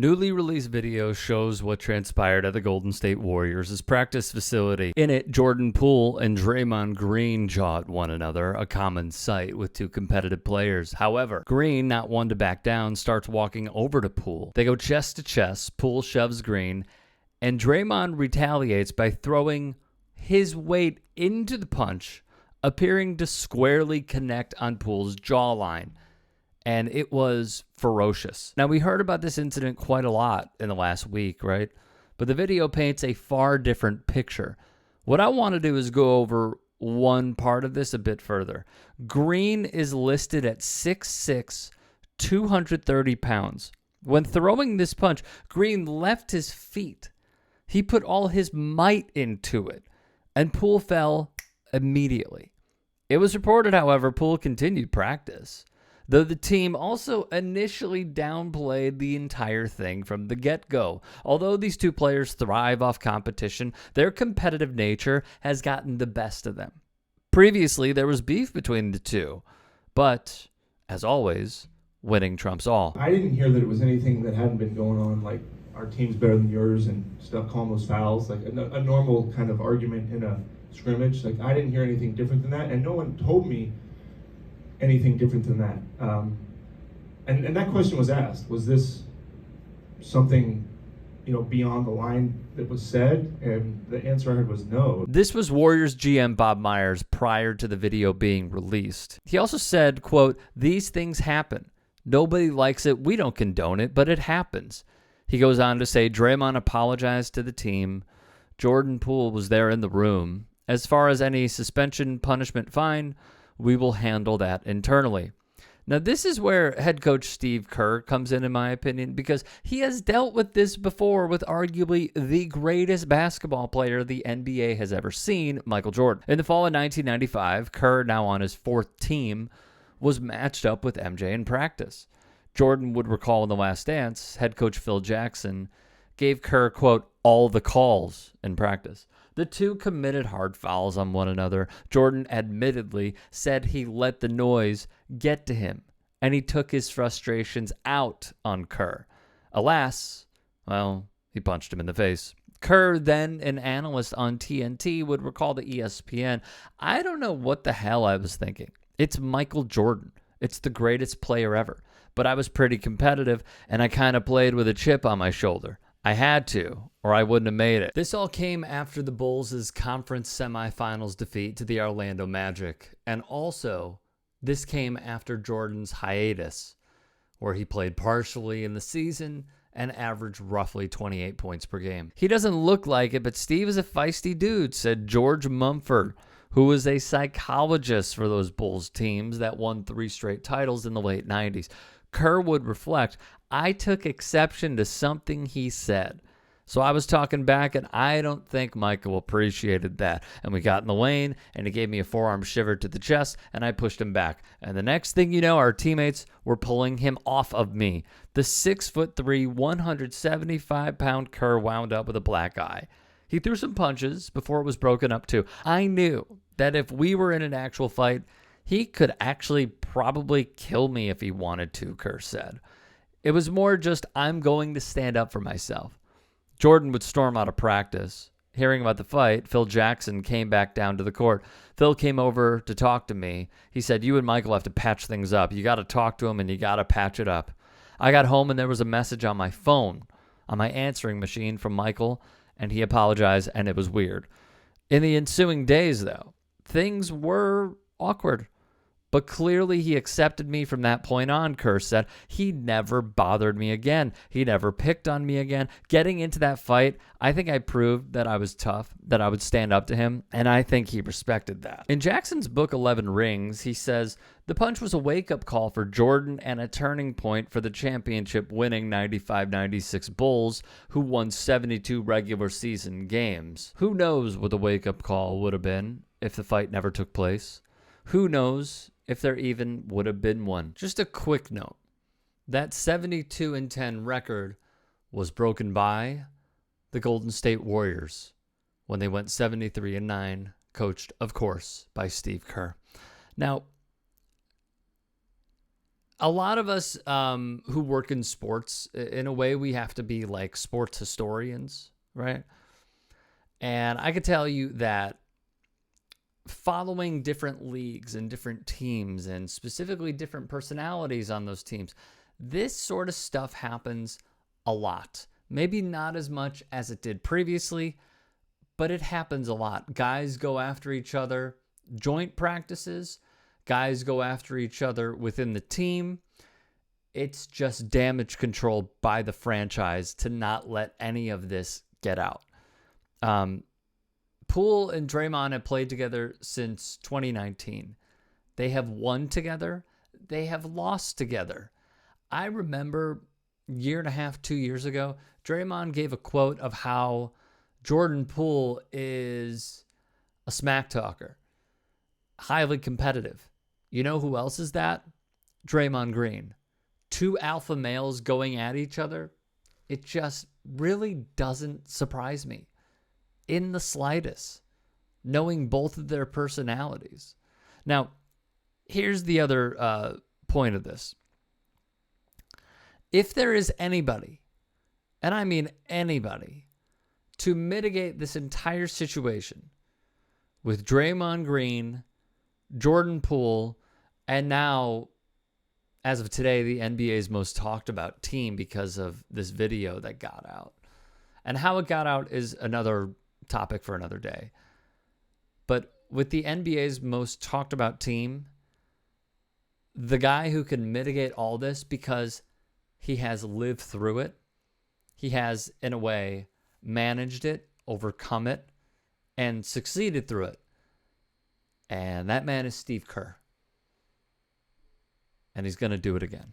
Newly released video shows what transpired at the Golden State Warriors' practice facility. In it, Jordan Poole and Draymond Green jawed one another, a common sight with two competitive players. However, Green, not one to back down, starts walking over to Poole. They go chest to chest. Poole shoves Green, and Draymond retaliates by throwing his weight into the punch, appearing to squarely connect on Poole's jawline. And it was ferocious. Now, we heard about this incident quite a lot in the last week, right? But the video paints a far different picture. What I want to do is go over one part of this a bit further. Green is listed at 6'6", 230 pounds. When throwing this punch, Green left his feet. He put all his might into it, and Poole fell immediately. It was reported, however, Poole continued practice, though the team also initially downplayed the entire thing from the get-go. Although these two players thrive off competition, their competitive nature has gotten the best of them. Previously, there was beef between the two, but, as always, winning trumps all. I didn't hear that it was anything that hadn't been going on, like our team's better than yours and stuff, calling those fouls, like a normal kind of argument in a scrimmage. Like, I didn't hear anything different than that, and no one told me anything different than that. And that question was asked, was this something, beyond the line that was said? And the answer I heard was no. This was Warriors GM Bob Myers prior to the video being released. He also said, quote, "These things happen. Nobody likes it. We don't condone it, but it happens." He goes on to say Draymond apologized to the team. Jordan Poole was there in the room. As far as any suspension, punishment, fine, we will handle that internally. Now, this is where head coach Steve Kerr comes in my opinion, because he has dealt with this before with arguably the greatest basketball player the NBA has ever seen, Michael Jordan. In the fall of 1995, Kerr, now on his fourth team, was matched up with MJ in practice. Jordan would recall in The Last Dance, head coach Phil Jackson gave Kerr, quote, "all the calls" in practice. The two committed hard fouls on one another. Jordan admittedly said he let the noise get to him, and he took his frustrations out on Kerr. Alas, well, he punched him in the face. Kerr, then an analyst on TNT, would recall to ESPN, "I don't know what the hell I was thinking. It's Michael Jordan. It's the greatest player ever. But I was pretty competitive, and I kind of played with a chip on my shoulder. I had to, or I wouldn't have made it." This all came after the Bulls' conference semifinals defeat to the Orlando Magic. And also, this came after Jordan's hiatus, where he played partially in the season and averaged roughly 28 points per game. "He doesn't look like it, but Steve is a feisty dude," said George Mumford, who was a psychologist for those Bulls teams that won 3 straight titles in the late 90s. Kerr would reflect, "I took exception to something he said. So I was talking back, and I don't think Michael appreciated that. And we got in the lane, and he gave me a forearm shiver to the chest, and I pushed him back. And the next thing you know, our teammates were pulling him off of me." The 6'3", 175-pound Kerr wound up with a black eye. He threw some punches before it was broken up too. "I knew that if we were in an actual fight, he could actually probably kill me if he wanted to," Kerr said. "It was more just, I'm going to stand up for myself." Jordan would storm out of practice. Hearing about the fight, Phil Jackson came back down to the court. Phil came over to talk to me. He said, "You and Michael have to patch things up. You got to talk to him, and you got to patch it up." I got home, and there was a message on my phone, on my answering machine from Michael, and he apologized, and it was weird. In the ensuing days, though, things were awkward. But clearly he accepted me from that point on, Kerr said. "He never bothered me again. He never picked on me again. Getting into that fight, I think I proved that I was tough, that I would stand up to him, and I think he respected that." In Jackson's book, 11 Rings, he says, "The punch was a wake-up call for Jordan and a turning point for the championship-winning 95-96 Bulls, who won 72 regular season games. Who knows what the wake-up call would have been if the fight never took place? Who knows if there even would have been one?" Just a quick note. That 72-10 record was broken by the Golden State Warriors when they went 73-9, coached, of course, by Steve Kerr. Now, a lot of us who work in sports, in a way, we have to be like sports historians, right? And I could tell you that following different leagues and different teams and specifically different personalities on those teams, this sort of stuff happens a lot. Maybe not as much as it did previously, but it happens a lot. Guys go after each other, joint practices, guys go after each other within the team. It's just damage control by the franchise to not let any of this get out. Poole and Draymond have played together since 2019. They have won together. They have lost together. I remember a year and a half, 2 years ago, Draymond gave a quote of how Jordan Poole is a smack talker, highly competitive. You know who else is that? Draymond Green. Two alpha males going at each other. It just really doesn't surprise me in the slightest, knowing both of their personalities. Now, here's the other point of this. If there is anybody, and I mean anybody, to mitigate this entire situation with Draymond Green, Jordan Poole, and now, as of today, the NBA's most talked about team because of this video that got out. And how it got out is another topic for another day. But with the NBA's most talked about team, the guy who can mitigate all this because he has lived through it, he has, in a way, managed it, overcome it, and succeeded through it. And that man is Steve Kerr. And he's going to do it again.